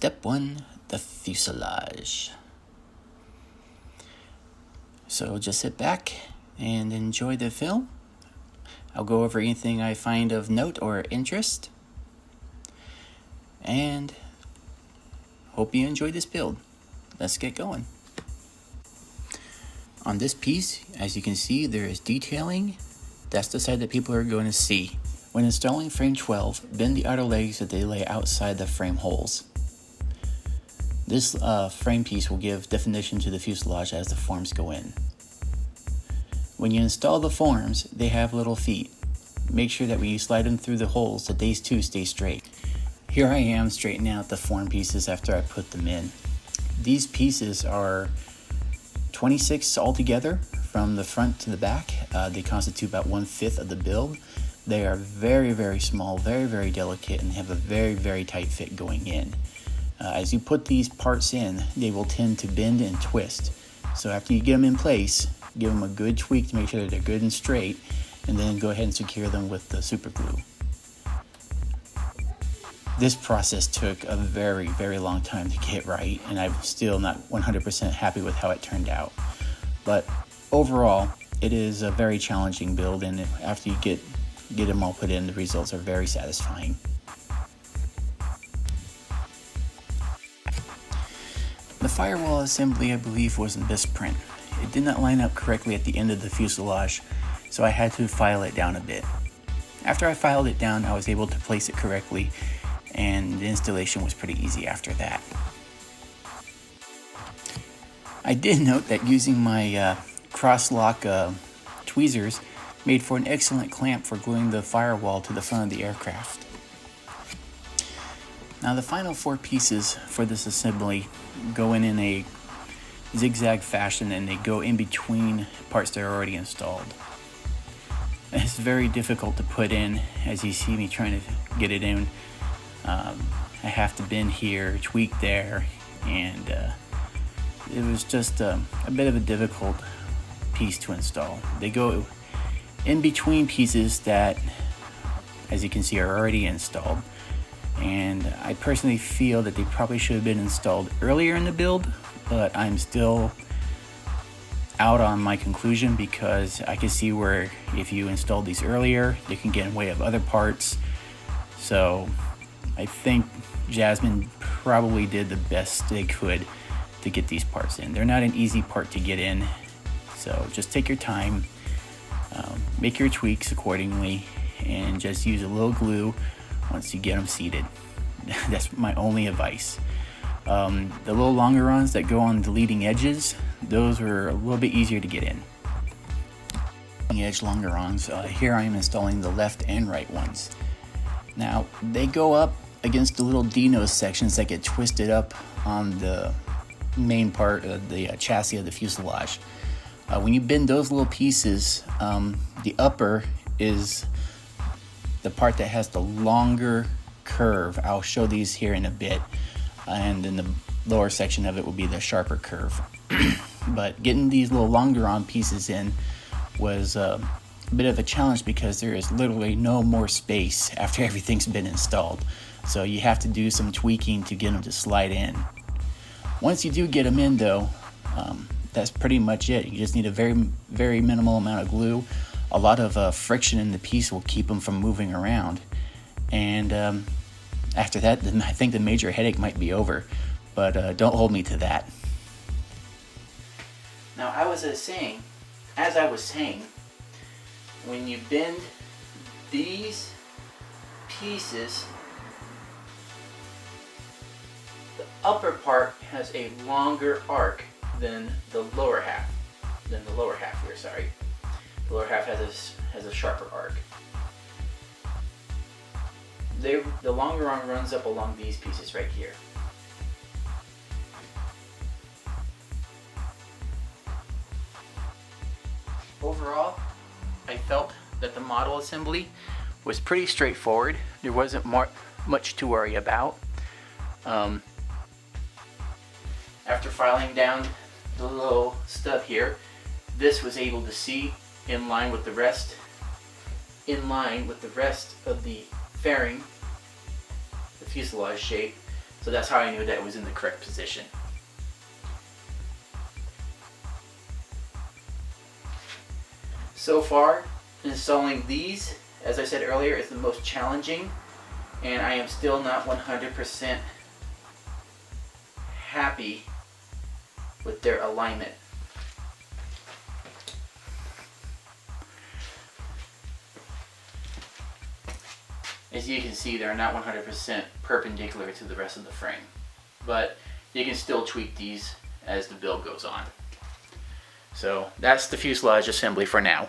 Step 1, the fuselage. So just sit back and enjoy the film. I'll go over anything I find of note or interest. And hope you enjoy this build. Let's get going. On this piece, as you can see, there is detailing. That's the side that people are going to see. When installing frame 12, bend the outer legs so they lay outside the frame holes. This frame piece will give definition to the fuselage as the forms go in. When you install the forms, they have little feet. Make sure that when you slide them through the holes, that these too stay straight. Here I am straightening out the form pieces after I put them in. These pieces are 26 altogether from the front to the back. They constitute about 1/5 of the build. They are very, very small, very, very delicate, and have a very, very tight fit going in. As you put these parts in, they will tend to bend and twist. So after you get them in place, give them a good tweak to make sure that they're good and straight, and then go ahead and secure them with the super glue. This process took a very, very long time to get right, and I'm still not 100% happy with how it turned out. But overall, it is a very challenging build, and after you get them all put in, the results are very satisfying. The firewall assembly, I believe, was in this print. It did not line up correctly at the end of the fuselage, so I had to file it down a bit. After I filed it down, I was able to place it correctly, and the installation was pretty easy after that. I did note that using my cross-lock tweezers made for an excellent clamp for gluing the firewall to the front of the aircraft. Now the final 4 pieces for this assembly go in a zigzag fashion, and they go in between parts that are already installed. It's very difficult to put in, as you see me trying to get it in. I have to bend here, tweak there, and it was just a bit of a difficult piece to install. They go in between pieces that, as you can see, are already installed. And I personally feel that they probably should have been installed earlier in the build, but I'm still out on my conclusion because I can see where if you install these earlier, they can get in the way of other parts. So I think Jasmine probably did the best they could to get these parts in. They're not an easy part to get in, so just take your time, make your tweaks accordingly, and just use a little glue once you get them seated. That's my only advice. The little longerons that go on the leading edges, those are a little bit easier to get in. Edge longerons, here I am installing the left and right ones. Now they go up against the little D-nose sections that get twisted up on the main part of the chassis of the fuselage. When you bend those little pieces, the upper is the part that has the longer curve. I'll show these here in a bit, and then the lower section of it will be the sharper curve. But getting these little longeron pieces in was a bit of a challenge because there is literally no more space after everything's been installed. So you have to do some tweaking to get them to slide in. Once you do get them in though, that's pretty much it. You just need a very, very minimal amount of glue. A lot of friction in the piece will keep them from moving around. And after that, then I think the major headache might be over. But don't hold me to that. Now, as I was saying, when you bend these pieces, the upper part has a longer arc than the lower half. The lower half has a sharper arc. The longer arm runs up along these pieces right here. Overall, I felt that the model assembly was pretty straightforward. There wasn't much to worry about. After filing down the little stub here, this was able to see in line with the rest of the fairing, the fuselage shape. So that's how I knew that it was in the correct position. So far, installing these, as I said earlier, is the most challenging, and I am still not 100% happy with their alignment. As you can see, they're not 100% perpendicular to the rest of the frame, but you can still tweak these as the build goes on. So that's the fuselage assembly for now.